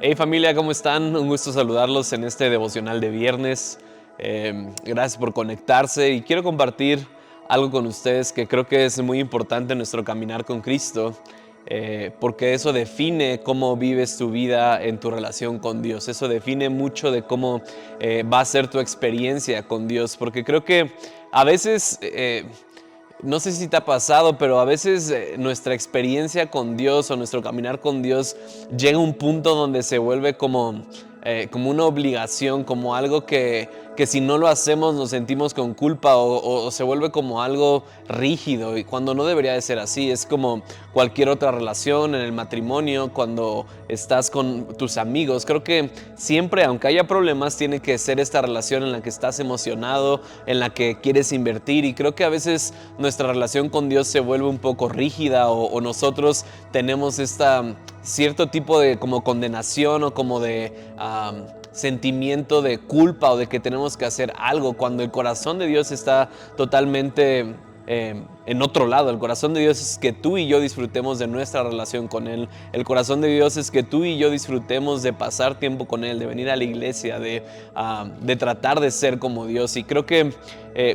Hey familia, ¿cómo están? Un gusto saludarlos en este devocional de viernes. Gracias por conectarse y quiero compartir algo con ustedes que creo que es muy importante en nuestro caminar con Cristo, porque eso define cómo vives tu vida en tu relación con Dios. Eso define mucho de cómo va a ser tu experiencia con Dios, porque creo que a veces... no sé si te ha pasado, pero a veces nuestra experiencia con Dios o nuestro caminar con Dios llega a un punto donde se vuelve como una obligación, como algo que si no lo hacemos nos sentimos con culpa o se vuelve como algo rígido, y cuando no debería de ser así. Es como cualquier otra relación en el matrimonio, cuando estás con tus amigos. Creo que siempre, aunque haya problemas, tiene que ser esta relación en la que estás emocionado, en la que quieres invertir, y creo que a veces nuestra relación con Dios se vuelve un poco rígida o nosotros tenemos cierto tipo de como condenación o como de sentimiento de culpa o de que tenemos que hacer algo, cuando el corazón de Dios está totalmente en otro lado. El corazón de Dios es que tú y yo disfrutemos de nuestra relación con Él. El corazón de Dios es que tú y yo disfrutemos de pasar tiempo con Él, de venir a la iglesia, de tratar de ser como Dios. Y creo que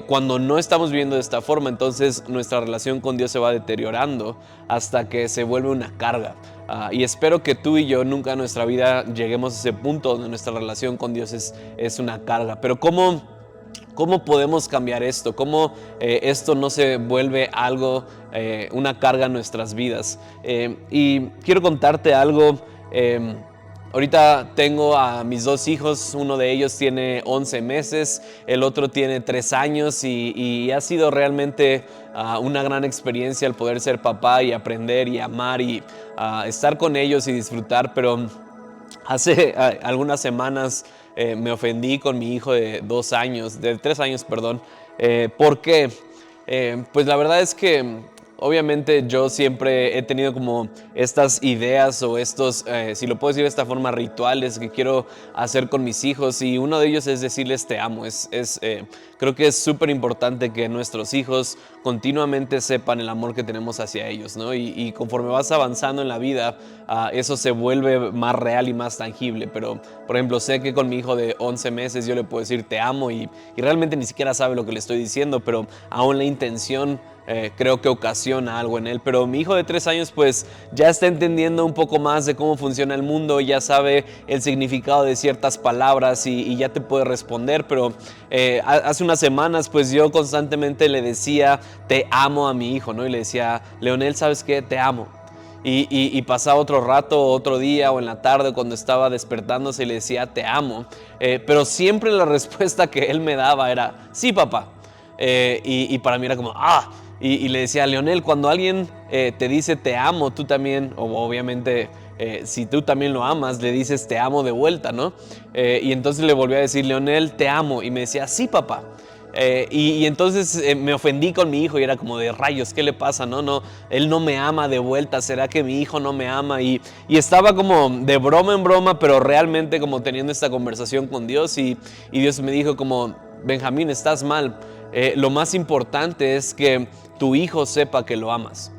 cuando no estamos viviendo de esta forma, entonces nuestra relación con Dios se va deteriorando hasta que se vuelve una carga. Y espero que tú y yo nunca en nuestra vida lleguemos a ese punto donde nuestra relación con Dios es una carga. Pero ¿cómo podemos cambiar esto? ¿Cómo esto no se vuelve algo, una carga en nuestras vidas? Y quiero contarte algo. Ahorita tengo a mis dos hijos. Uno de ellos tiene 11 meses, el otro tiene 3 años, y ha sido realmente una gran experiencia el poder ser papá y aprender y amar y estar con ellos y disfrutar. Pero hace algunas semanas me ofendí con mi hijo de 3 años, perdón, porque pues la verdad es que obviamente yo siempre he tenido como estas ideas o estos, si lo puedo decir de esta forma, rituales que quiero hacer con mis hijos, y uno de ellos es decirles te amo. Creo que es súper importante que nuestros hijos continuamente sepan el amor que tenemos hacia ellos, ¿no? Y conforme vas avanzando en la vida, eso se vuelve más real y más tangible. Pero, por ejemplo, sé que con mi hijo de 11 meses yo le puedo decir te amo, y realmente ni siquiera sabe lo que le estoy diciendo, pero aún la intención creo que ocasiona algo en él. Pero mi hijo de 3 años pues ya está entendiendo un poco más de cómo funciona el mundo, ya sabe el significado de ciertas palabras y ya te puede responder. Pero hace unas semanas pues yo constantemente le decía te amo a mi hijo, ¿no? Y le decía, Leonel, ¿sabes qué? Te amo. Y pasaba otro rato, otro día o en la tarde cuando estaba despertándose y le decía te amo, pero siempre la respuesta que él me daba era sí, papá. Y para mí era como y le decía, Leonel, cuando alguien te dice te amo, tú también, o obviamente si tú también lo amas, le dices te amo de vuelta, ¿no? Y entonces le volví a decir, Leonel, te amo, y me decía sí, papá. Y entonces me ofendí con mi hijo y era como de rayos, ¿qué le pasa? No, él no me ama de vuelta. ¿Será que mi hijo no me ama? Y estaba como de broma en broma, pero realmente como teniendo esta conversación con Dios, y Dios me dijo como, Benjamín, estás mal. Lo más importante es que tu hijo sepa que lo amas.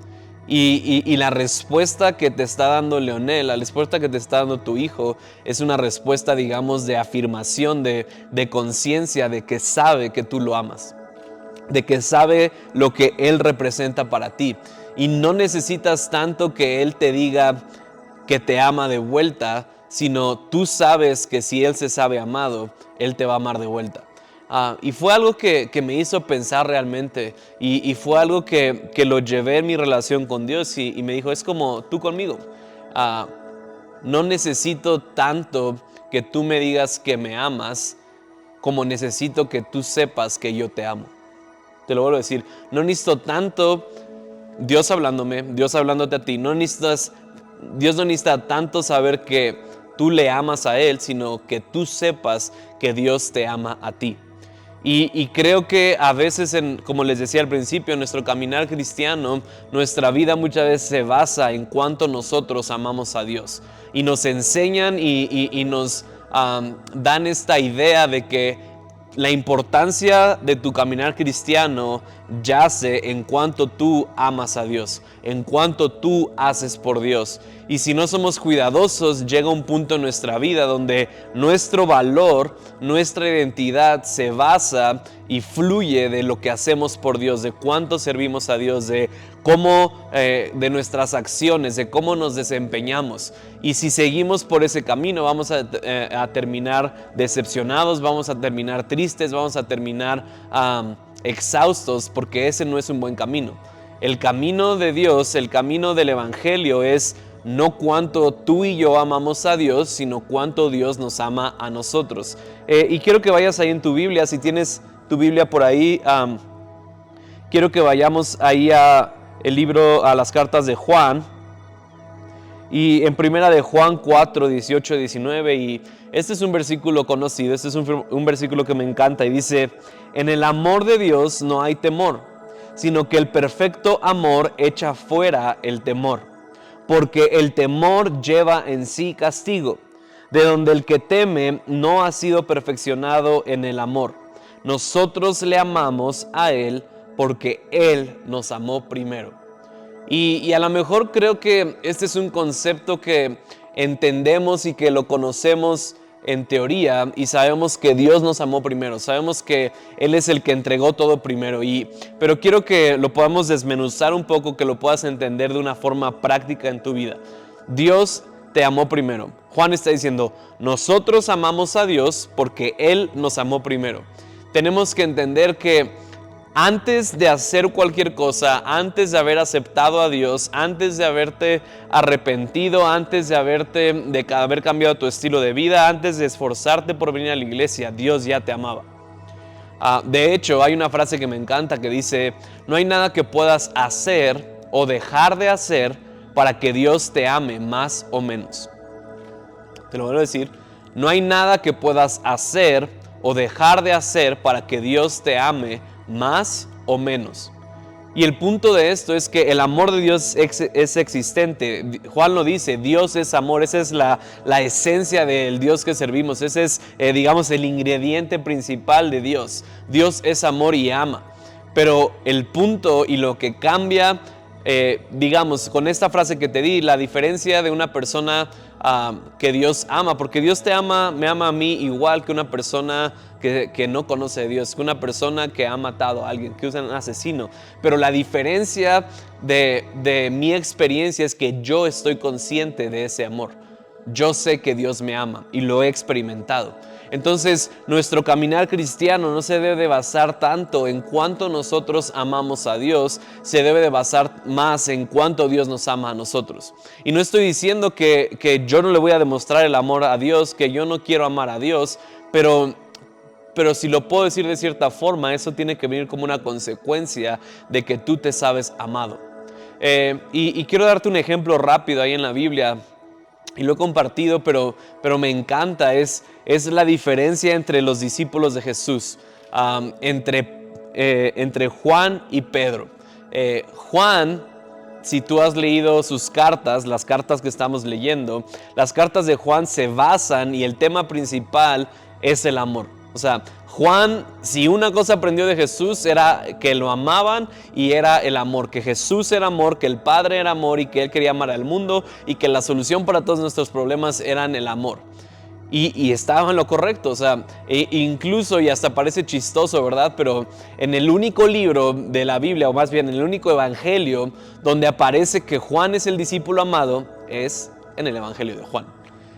Y la respuesta que te está dando Leonel, la respuesta que te está dando tu hijo, es una respuesta, digamos, de afirmación, de conciencia, de que sabe que tú lo amas, de que sabe lo que él representa para ti. Y no necesitas tanto que él te diga que te ama de vuelta, sino tú sabes que si él se sabe amado, él te va a amar de vuelta. Y fue algo que me hizo pensar realmente, y fue algo que lo llevé en mi relación con Dios, y me dijo, es como tú conmigo. Ah, no necesito tanto que tú me digas que me amas, como necesito que tú sepas que yo te amo. Te lo vuelvo a decir, no necesito tanto Dios hablándome, Dios hablándote a ti. Dios no necesita tanto saber que tú le amas a Él, sino que tú sepas que Dios te ama a ti. Y creo que a veces, como les decía al principio, en nuestro caminar cristiano, nuestra vida muchas veces se basa en cuánto nosotros amamos a Dios. Y nos enseñan y nos dan esta idea de que la importancia de tu caminar cristiano yace en cuanto tú amas a Dios, en cuanto tú haces por Dios. Y si no somos cuidadosos, llega un punto en nuestra vida donde nuestro valor, nuestra identidad se basa y fluye de lo que hacemos por Dios, de cuánto servimos a Dios, de cómo, de nuestras acciones, de cómo nos desempeñamos. Y si seguimos por ese camino, vamos a terminar decepcionados, vamos a terminar tristes, vamos a terminar exhaustos, porque ese no es un buen camino. El camino de Dios, el camino del Evangelio es no cuánto tú y yo amamos a Dios, sino cuánto Dios nos ama a nosotros. Y quiero que vayas ahí en tu Biblia, si tienes tu Biblia por ahí, quiero que vayamos ahí a el libro, a las cartas de Juan. Y en primera de Juan 4, 18, 19, y este es un versículo conocido, este es un versículo que me encanta y dice: en el amor de Dios no hay temor, sino que el perfecto amor echa fuera el temor, porque el temor lleva en sí castigo, de donde el que teme no ha sido perfeccionado en el amor. Nosotros le amamos a Él porque Él nos amó primero. Y a lo mejor creo que este es un concepto que entendemos y que lo conocemos en teoría, y sabemos que Dios nos amó primero, sabemos que Él es el que entregó todo primero, pero quiero que lo podamos desmenuzar un poco, que lo puedas entender de una forma práctica en tu vida. Dios te amó primero. Juan está diciendo: nosotros amamos a Dios porque Él nos amó primero. Tenemos que entender que antes de hacer cualquier cosa, antes de haber aceptado a Dios, antes de haberte arrepentido, antes de haber cambiado tu estilo de vida, antes de esforzarte por venir a la iglesia, Dios ya te amaba. De hecho, hay una frase que me encanta que dice: no hay nada que puedas hacer o dejar de hacer para que Dios te ame más o menos. Te lo vuelvo a decir: no hay nada que puedas hacer o dejar de hacer para que Dios te ame más o menos. Y el punto de esto es que el amor de Dios es existente. Juan lo dice: Dios es amor. Esa es la esencia del Dios que servimos. Ese es, digamos, el ingrediente principal de Dios. Dios es amor y ama. Pero el punto y lo que cambia, digamos, con esta frase que te di, la diferencia de una persona que Dios ama, porque Dios te ama, me ama a mí igual que una persona que no conoce a Dios, que una persona que ha matado a alguien, que es un asesino. Pero la diferencia de mi experiencia es que yo estoy consciente de ese amor. Yo sé que Dios me ama y lo he experimentado. Entonces, nuestro caminar cristiano no se debe de basar tanto en cuánto nosotros amamos a Dios, se debe de basar más en cuánto Dios nos ama a nosotros. Y no estoy diciendo que yo no le voy a demostrar el amor a Dios, que yo no quiero amar a Dios, pero si lo puedo decir de cierta forma, eso tiene que venir como una consecuencia de que tú te sabes amado. Y quiero darte un ejemplo rápido ahí en la Biblia. Y lo he compartido, pero me encanta, es la diferencia entre los discípulos de Jesús, entre Juan y Pedro. Juan, si tú has leído sus cartas, las cartas que estamos leyendo, las cartas de Juan se basan, y el tema principal es el amor. O sea, Juan, si una cosa aprendió de Jesús, era que lo amaban y era el amor, que Jesús era amor, que el Padre era amor y que Él quería amar al mundo y que la solución para todos nuestros problemas era el amor. Y estaba en lo correcto, o sea, incluso, y hasta parece chistoso, ¿verdad? Pero en el único libro de la Biblia, o más bien en el único evangelio donde aparece que Juan es el discípulo amado, es en el evangelio de Juan.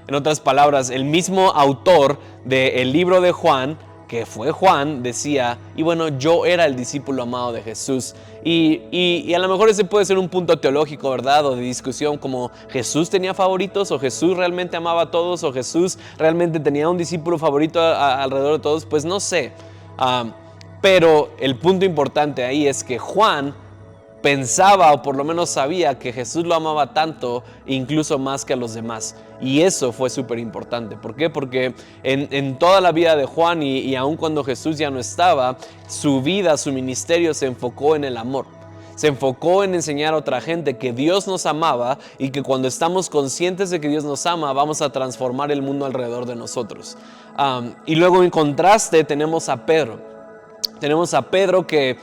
En otras palabras, el mismo autor del libro de Juan, que fue Juan, decía: y bueno, yo era el discípulo amado de Jesús. Y a lo mejor ese puede ser un punto teológico, ¿verdad? O de discusión, como Jesús tenía favoritos, o Jesús realmente amaba a todos, o Jesús realmente tenía un discípulo favorito alrededor de todos. Pues no sé. Pero el punto importante ahí es que Juan pensaba, o por lo menos sabía, que Jesús lo amaba tanto, incluso más que a los demás. Y eso fue súper importante. ¿Por qué? Porque en toda la vida de Juan, y aun cuando Jesús ya no estaba, su vida, su ministerio se enfocó en el amor. se enfocó en enseñar a otra gente que Dios nos amaba y que cuando estamos conscientes de que Dios nos ama, vamos a transformar el mundo alrededor de nosotros. Y luego en contraste tenemos a Pedro. Tenemos a Pedro que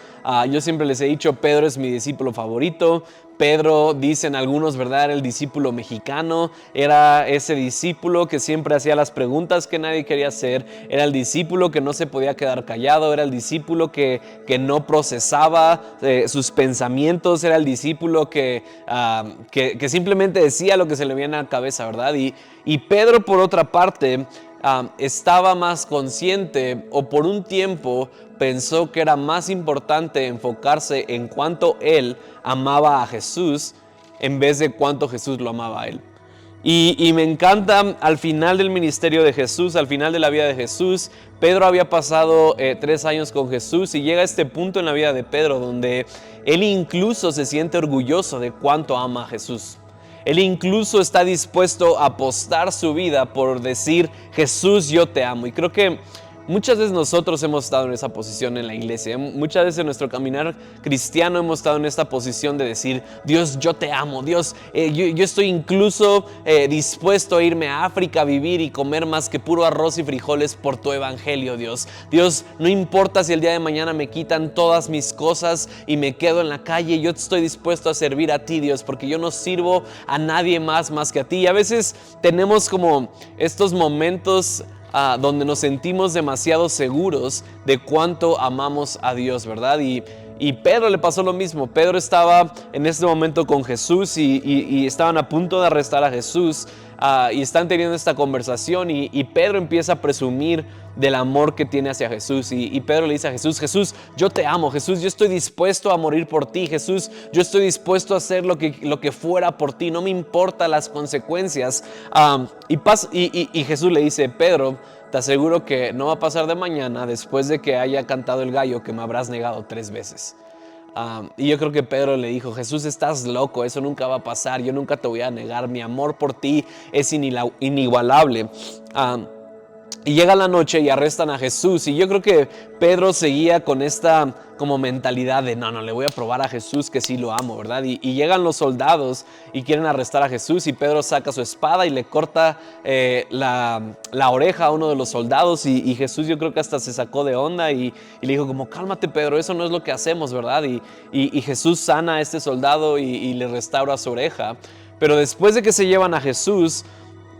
yo siempre les he dicho, Pedro es mi discípulo favorito. Pedro, dicen algunos, ¿verdad? Era el discípulo mexicano, era ese discípulo que siempre hacía las preguntas que nadie quería hacer, era el discípulo que no se podía quedar callado, era el discípulo que no procesaba sus pensamientos, era el discípulo que simplemente decía lo que se le venía a la cabeza, ¿verdad? Y Pedro, por otra parte, estaba más consciente, o por un tiempo pensó que era más importante enfocarse en cuánto él amaba a Jesús en vez de cuánto Jesús lo amaba a él. Y me encanta, al final del ministerio de Jesús, al final de la vida de Jesús, Pedro había pasado 3 años con Jesús y llega a este punto en la vida de Pedro donde él incluso se siente orgulloso de cuánto ama a Jesús. Él incluso está dispuesto a apostar su vida por decir, Jesús, yo te amo. Y creo que muchas veces nosotros hemos estado en esa posición en la iglesia. Muchas veces en nuestro caminar cristiano hemos estado en esta posición de decir, Dios, yo te amo. Dios, yo estoy incluso dispuesto a irme a África a vivir y comer más que puro arroz y frijoles por tu evangelio, Dios. Dios, no importa si el día de mañana me quitan todas mis cosas y me quedo en la calle, yo estoy dispuesto a servir a ti, Dios, porque yo no sirvo a nadie más que a ti. Y a veces tenemos como estos momentos donde nos sentimos demasiado seguros de cuánto amamos a Dios, ¿verdad? Y Pedro le pasó lo mismo. Pedro estaba en este momento con Jesús y estaban a punto de arrestar a Jesús y están teniendo esta conversación y Pedro empieza a presumir del amor que tiene hacia Jesús y Pedro le dice a Jesús, Jesús, yo te amo, Jesús, yo estoy dispuesto a morir por ti, Jesús, yo estoy dispuesto a hacer lo que fuera por ti, no me importan las consecuencias. Y Jesús le dice, Pedro, te aseguro que no va a pasar de mañana después de que haya cantado el gallo que me habrás negado 3 veces. Y yo creo que Pedro le dijo, Jesús, estás loco, eso nunca va a pasar, yo nunca te voy a negar, mi amor por ti es inigualable. Y llega la noche y arrestan a Jesús y yo creo que Pedro seguía con esta como mentalidad de no, le voy a probar a Jesús que sí lo amo, ¿verdad? Y llegan los soldados y quieren arrestar a Jesús y Pedro saca su espada y le corta la oreja a uno de los soldados y Jesús yo creo que hasta se sacó de onda y le dijo como cálmate Pedro, eso no es lo que hacemos, ¿verdad? Y Jesús sana a este soldado y le restaura su oreja. Pero después de que se llevan a Jesús,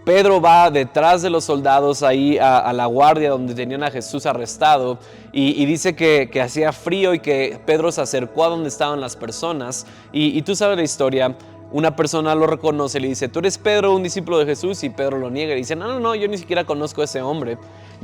Pedro va detrás de los soldados ahí a la guardia donde tenían a Jesús arrestado y dice que hacía frío y que Pedro se acercó a donde estaban las personas y tú sabes la historia. Una persona lo reconoce y le dice, ¿tú eres Pedro, un discípulo de Jesús? Y Pedro lo niega y dice, no, yo ni siquiera conozco a ese hombre.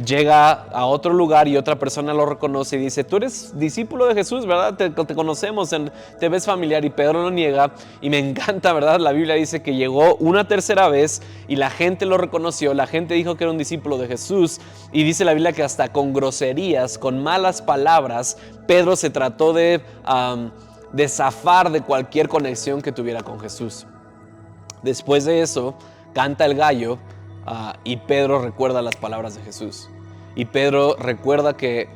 Llega a otro lugar y otra persona lo reconoce y dice, tú eres discípulo de Jesús, ¿verdad? Te conocemos, te ves familiar. Y Pedro lo niega y me encanta, ¿verdad? La Biblia dice que llegó una tercera vez y la gente lo reconoció, la gente dijo que era un discípulo de Jesús y dice la Biblia que hasta con groserías, con malas palabras, Pedro se trató de zafar de cualquier conexión que tuviera con Jesús. Después de eso, canta el gallo y Pedro recuerda las palabras de Jesús. Y Pedro recuerda que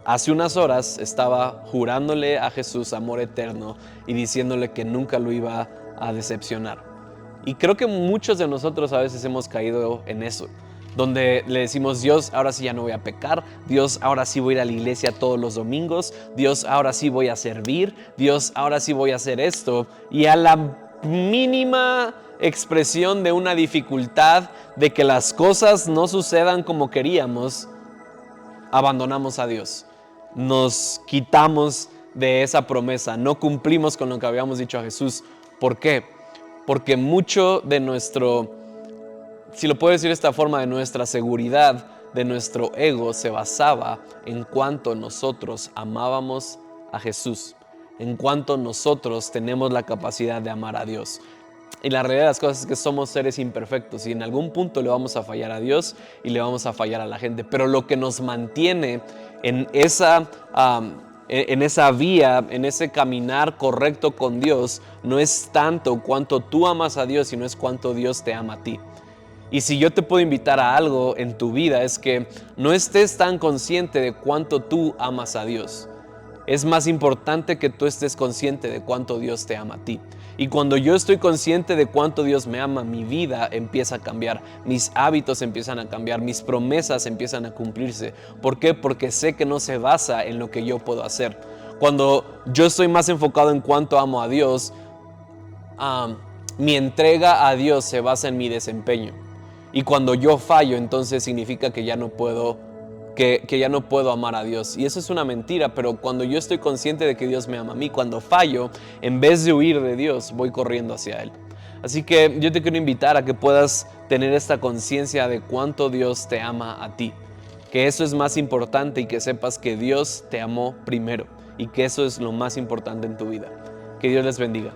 hace unas horas estaba jurándole a Jesús amor eterno y diciéndole que nunca lo iba a decepcionar. Y creo que muchos de nosotros a veces hemos caído en eso, donde le decimos, Dios, ahora sí ya no voy a pecar, Dios, ahora sí voy a ir a la iglesia todos los domingos, Dios, ahora sí voy a servir, Dios, ahora sí voy a hacer esto. Y a la mínima expresión de una dificultad, de que las cosas no sucedan como queríamos, abandonamos a Dios, nos quitamos de esa promesa, no cumplimos con lo que habíamos dicho a Jesús. ¿Por qué? Porque mucho de nuestro, si lo puedo decir de esta forma, de nuestra seguridad, de nuestro ego, se basaba en cuánto nosotros amábamos a Jesús, en cuánto nosotros tenemos la capacidad de amar a Dios. Y la realidad de las cosas es que somos seres imperfectos y en algún punto le vamos a fallar a Dios y le vamos a fallar a la gente. Pero lo que nos mantiene en esa vía, en ese caminar correcto con Dios, no es tanto cuánto tú amas a Dios, sino es cuánto Dios te ama a ti. Y si yo te puedo invitar a algo en tu vida, es que no estés tan consciente de cuánto tú amas a Dios. es más importante que tú estés consciente de cuánto Dios te ama a ti. Y cuando yo estoy consciente de cuánto Dios me ama, mi vida empieza a cambiar, mis hábitos empiezan a cambiar, mis promesas empiezan a cumplirse. ¿Por qué? Porque sé que no se basa en lo que yo puedo hacer. Cuando yo estoy más enfocado en cuánto amo a Dios, mi entrega a Dios se basa en mi desempeño. Y cuando yo fallo, entonces significa que ya no puedo, que ya no puedo amar a Dios. Y eso es una mentira, pero cuando yo estoy consciente de que Dios me ama a mí, cuando fallo, en vez de huir de Dios, voy corriendo hacia Él. Así que yo te quiero invitar a que puedas tener esta conciencia de cuánto Dios te ama a ti. Que eso es más importante y que sepas que Dios te amó primero y que eso es lo más importante en tu vida. Que Dios les bendiga.